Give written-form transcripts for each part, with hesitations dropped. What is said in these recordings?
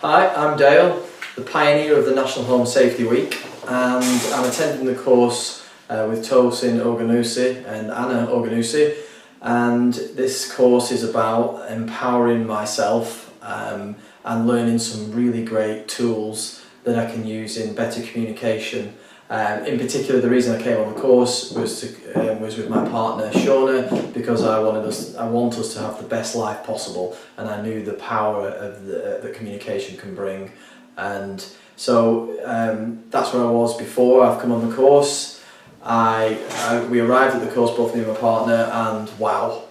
Hi, I'm Dale, the pioneer of the National Home Safety Week, and I'm attending the course with Tosin Ogunwusi and Anna Ogunwusi, and this course is about empowering myself and learning some really great tools that I can use in better communication. In particular, the reason I came on the course was with my partner Shauna, because I want us to have the best life possible, and I knew the power of that communication can bring. And so that's where I was before I've come on the course. We arrived at the course, both me and my partner, and wow,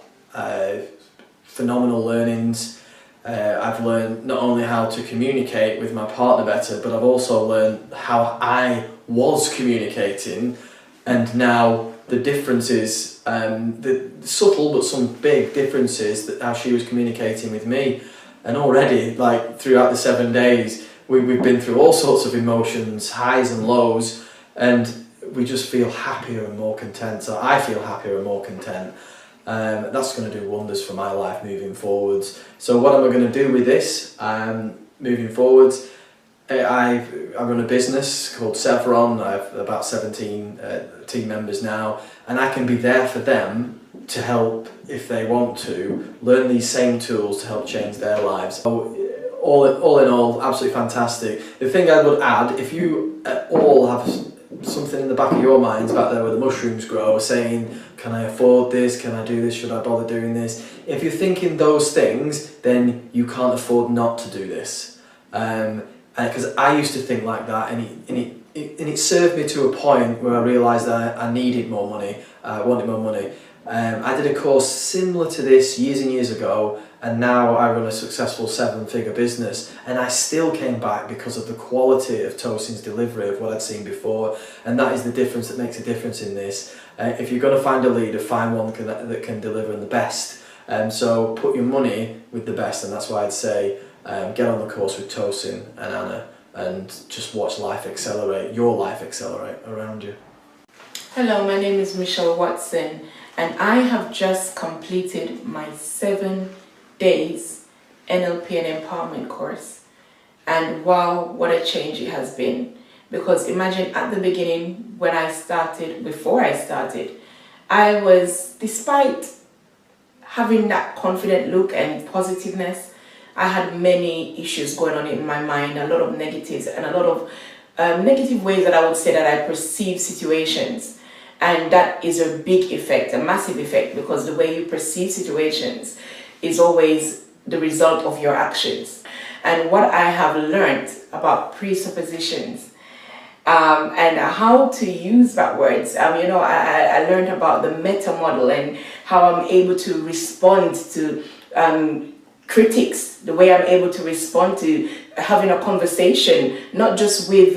phenomenal learnings. I've learned not only how to communicate with my partner better, but I've also learned how I was communicating, and now the differences, the subtle but some big differences, that how she was communicating with me. And already, like throughout the 7 days, we've been through all sorts of emotions, highs and lows, and we just feel happier and more content. So I feel happier and more content. That's going to do wonders for my life moving forwards. So what am I going to do with this moving forwards? I run a business called Sevron. I have about 17 team members now, and I can be there for them to help, if they want to, learn these same tools to help change their lives. So all in all, absolutely fantastic. The thing I would add, if you all have something in the back of your minds back there where the mushrooms grow, saying, can I afford this, can I do this, should I bother doing this? If you're thinking those things, then you can't afford not to do this. Because I used to think like that, and it served me to a point where I realised that I needed more money, I wanted more money. I did a course similar to this years and years ago, and now I run a successful 7-figure business, and I still came back because of the quality of Tosin's delivery of what I'd seen before, and that is the difference that makes a difference in this. If you're going to find a leader, find one that can deliver the best. So put your money with the best, and that's why I'd say get on the course with Tosin and Anna and just watch life accelerate, your life accelerate around you. Hello, my name is Michelle Watson, and I have just completed my 7 days NLP and empowerment course. And wow, what a change it has been. Because imagine at the beginning, when I started, before I started, I was, despite having that confident look and positiveness, I had many issues going on in my mind, a lot of negatives and a lot of negative ways that I would say that I perceive situations. And that is a big effect, a massive effect, because the way you perceive situations is always the result of your actions. And what I have learned about presuppositions and how to use that words, I learned about the meta model and how I'm able to respond to critics, the way I'm able to respond to having a conversation, not just with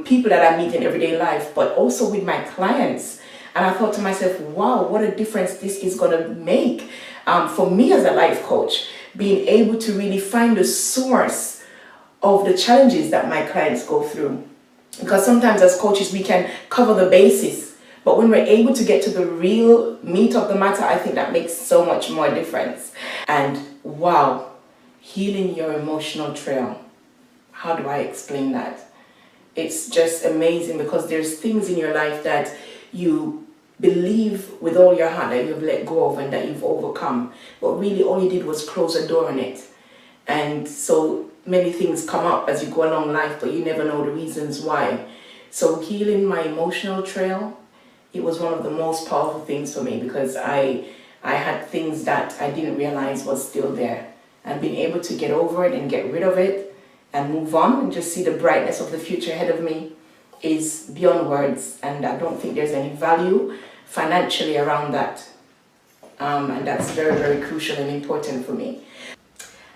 people that I meet in everyday life, but also with my clients. And I thought to myself, wow, what a difference this is going to make for me as a life coach, being able to really find the source of the challenges that my clients go through. Because sometimes as coaches, we can cover the basis, but when we're able to get to the real meat of the matter, I think that makes so much more difference. And wow, healing your emotional trail. How do I explain that? It's just amazing, because there's things in your life that you believe with all your heart that you've let go of and that you've overcome, but really all you did was close a door on it. And so many things come up as you go along life, but you never know the reasons why. So healing my emotional trail, it was one of the most powerful things for me, because I had things that I didn't realize was still there, and being able to get over it and get rid of it and move on and just see the brightness of the future ahead of me is beyond words. And I don't think there's any value financially around that, and that's very, very crucial and important for me.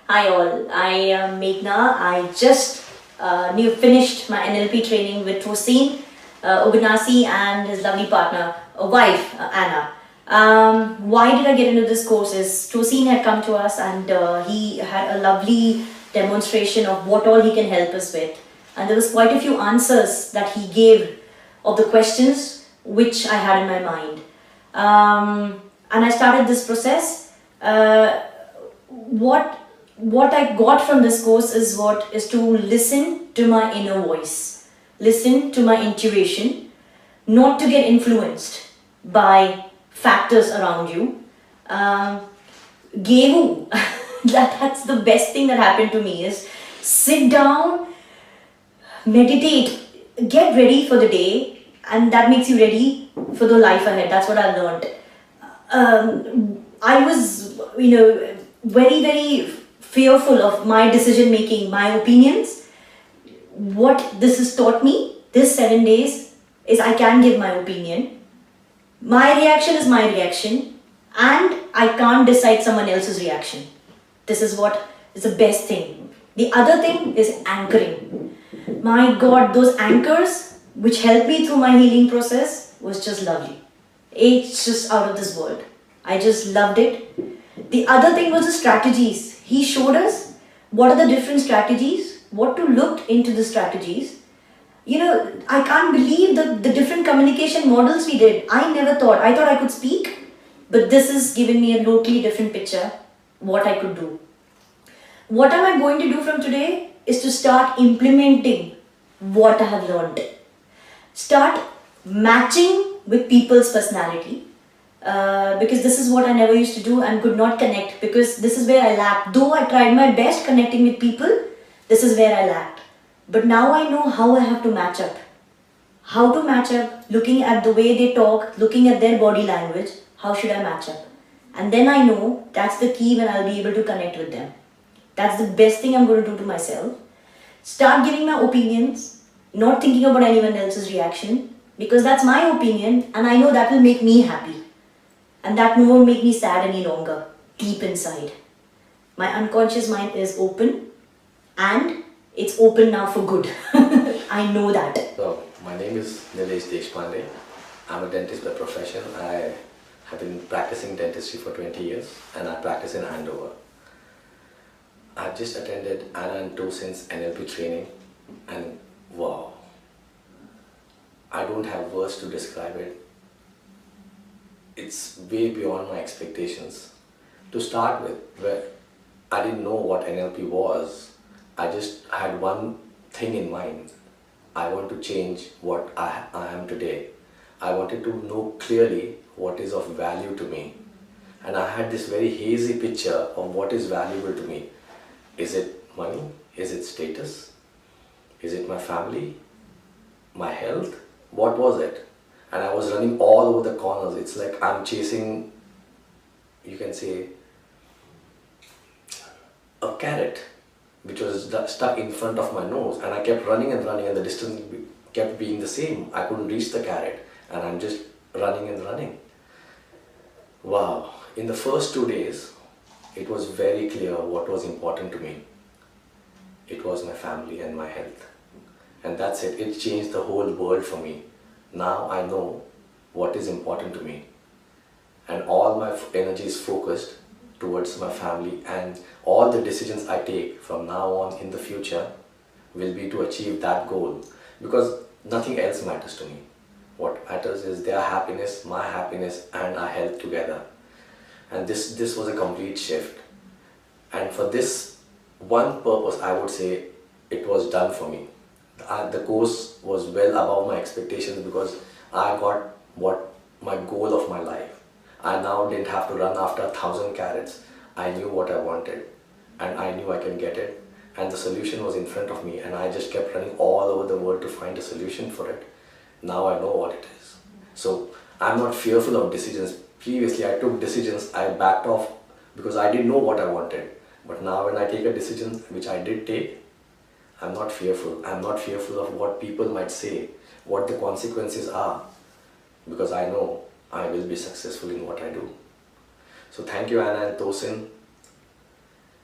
Hi all, I am Meghna. I just finished my NLP training with Tosin Ogunwusi and his lovely partner, wife Anna. Why did I get into this course is Tosin had come to us, and he had a lovely demonstration of what all he can help us with. And there was quite a few answers that he gave of the questions which I had in my mind. And I started this process. What what I got from this course is to listen to my inner voice, listen to my intuition, not to get influenced by factors around you. Gevu, that's the best thing that happened to me, is sit down, meditate, get ready for the day, and that makes you ready for the life ahead. That's what I learned. I was, very, very fearful of my decision making, my opinions. What this has taught me, this 7 days, is I can give my opinion. My reaction is my reaction, and I can't decide someone else's reaction. This is what is the best thing. The other thing is anchoring. My God, those anchors which helped me through my healing process was just lovely. It's just out of this world. I just loved it. The other thing was the strategies. He showed us what are the different strategies, what to look into the strategies. I can't believe the different communication models we did. I thought I could speak, but this has given me a totally different picture what I could do. What am I going to do from today is to start implementing what I have learned. Start matching with people's personality. Because this is what I never used to do and could not connect, because this is where I lacked. Though I tried my best connecting with people, this is where I lacked. But now I know how I have to match up. How to match up, looking at the way they talk, looking at their body language, how should I match up? And then I know that's the key when I'll be able to connect with them. That's the best thing I'm going to do to myself. Start giving my opinions, not thinking about anyone else's reaction, because that's my opinion and I know that will make me happy. And that won't make me sad any longer, deep inside. My unconscious mind is open, and it's open now for good. I know that. So, my name is Nilesh Deshpande. I'm a dentist by profession. I have been practicing dentistry for 20 years and I practice in Andover. I've just attended Anna and Tosin's NLP training and wow, I don't have words to describe it. It's way beyond my expectations. To start with, where I didn't know what NLP was, I just had one thing in mind. I want to change what I am today. I wanted to know clearly what is of value to me. And I had this very hazy picture of what is valuable to me. Is it money? Is it status? Is it my family? My health? What was it? And I was running all over the corners. It's like I'm chasing, you can say, a carrot which was stuck in front of my nose, and I kept running and running and the distance kept being the same. I couldn't reach the carrot and I'm just running and running. Wow, in the first 2 days it was very clear what was important to me. It was my family and my health, and that's it. It changed the whole world for me. Now I know what is important to me and all my energy is focused towards my family, and all the decisions I take from now on in the future will be to achieve that goal, because nothing else matters to me. What matters is their happiness, my happiness and our health together. And this was a complete shift. And for this one purpose, I would say it was done for me. The course was well above my expectations because I got what my goal of my life. I now didn't have to run after 1,000 carrots. I knew what I wanted and I knew I can get it. And the solution was in front of me, and I just kept running all over the world to find a solution for it. Now I know what it is. So I'm not fearful of decisions. Previously I took decisions, I backed off because I didn't know what I wanted. But now when I take a decision, which I did take, I'm not fearful. I'm not fearful of what people might say, what the consequences are, because I know I will be successful in what I do. So thank you, Anna and Tosin.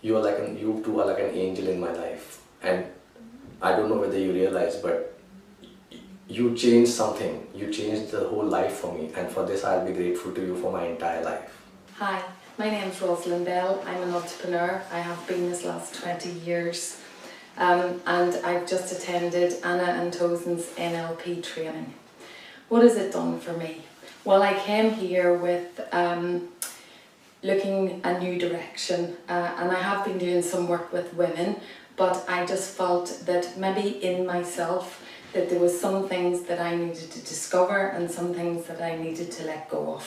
You two are like an angel in my life. And I don't know whether you realize, but you changed something. You changed the whole life for me. And for this, I'll be grateful to you for my entire life. Hi, my name's Rosalind Bell. I'm an entrepreneur. I have been this last 20 years. And I've just attended Anna and Tosin's NLP training. What has it done for me? Well, I came here with looking a new direction, and I have been doing some work with women, but I just felt that maybe in myself that there was some things that I needed to discover and some things that I needed to let go of.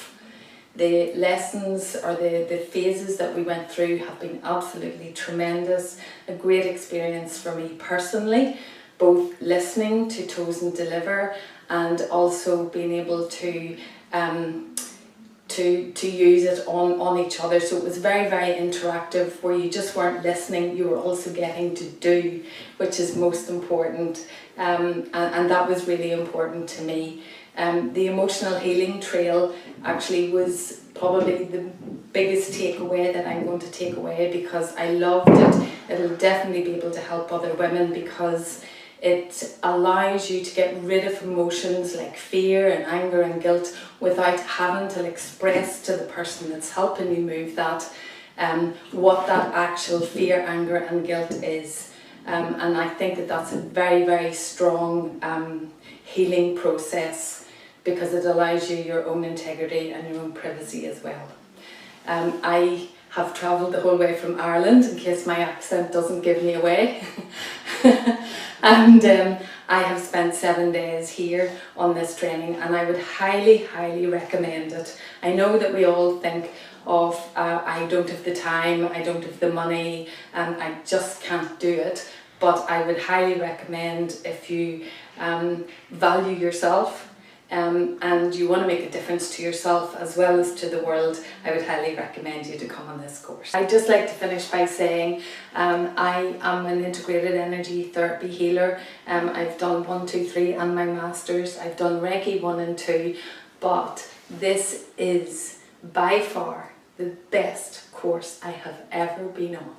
The lessons or the phases that we went through have been absolutely tremendous, a great experience for me personally, both listening to Toes Deliver and also being able to use it on each other. So it was very, very interactive, where you just weren't listening, you were also getting to do, which is most important, and that was really important to me. The emotional healing trail actually was probably the biggest takeaway that I'm going to take away, because I loved it. It'll definitely be able to help other women, because it allows you to get rid of emotions like fear and anger and guilt without having to express to the person that's helping you move that what that actual fear, anger and guilt is. And I think that that's a very, very strong healing process, because it allows you your own integrity and your own privacy as well. I have travelled the whole way from Ireland, in case my accent doesn't give me away. And I have spent 7 days here on this training, and I would highly, highly recommend it. I know that we all think of, I don't have the time, I don't have the money, I just can't do it. But I would highly recommend, if you value yourself, and you want to make a difference to yourself as well as to the world, I would highly recommend you to come on this course. I'd just like to finish by saying I am an integrated energy therapy healer. I've done 1, 2, 3 and my masters. I've done Reiki 1 and 2, but this is by far the best course I have ever been on.